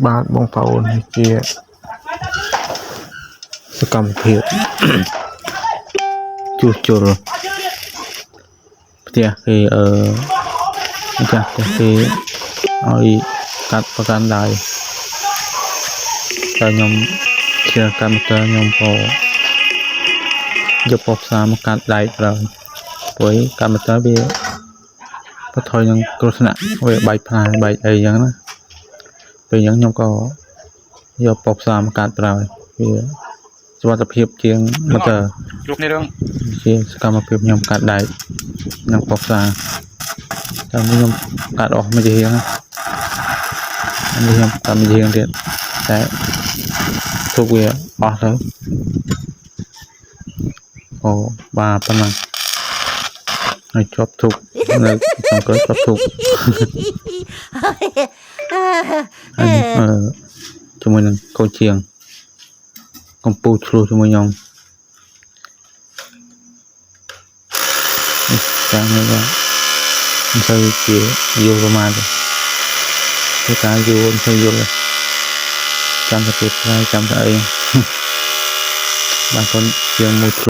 បាទបងប្អូនជាសកម្មភាពជួសជុលផ្ទះគេម្ចាស់ផ្ទះគេឲ្យកាត់ប្រកាន់ដែរតែខ្ញុំជាកម្មករខ្ញុំក៏យកបបផ្សារមកកាត់ដែកប្រើព្រោះកម្មករវាបថយនឹងគ្រោះថ្នាក់វាបែកផ្លែបែកអីចឹងណាពេលអញ្ចឹងខ្ញុំក៏យកបបផ្សារមកកាត់ប្រើវាសុខភាពជាងមកទៅលោកនេះរឿងជាសកម្មភាពខ្ញុំកាត់ដែកនឹងបបផ្សារតែខ្ញុំកាត់អស់មួយជារៀងនេះខ្ញុំកាត់មួយជារៀងទៀតតែទុកវាអស់ទៅអូបាទប៉ុណ្ណឹងហើយជាប់ទុកនៅក្នុងក្រោយជាប់ទុកជាមួយនឹងកូនជាងកំពូលឆ្លោះជាមួយខ្ញុំចាំមើលមិនទៅជាយល់ប្រមាណទេការយល់មិនទៅយល់ចាំតែពេលថ្ងៃចាំតែអីបាទកូនជាងមួយ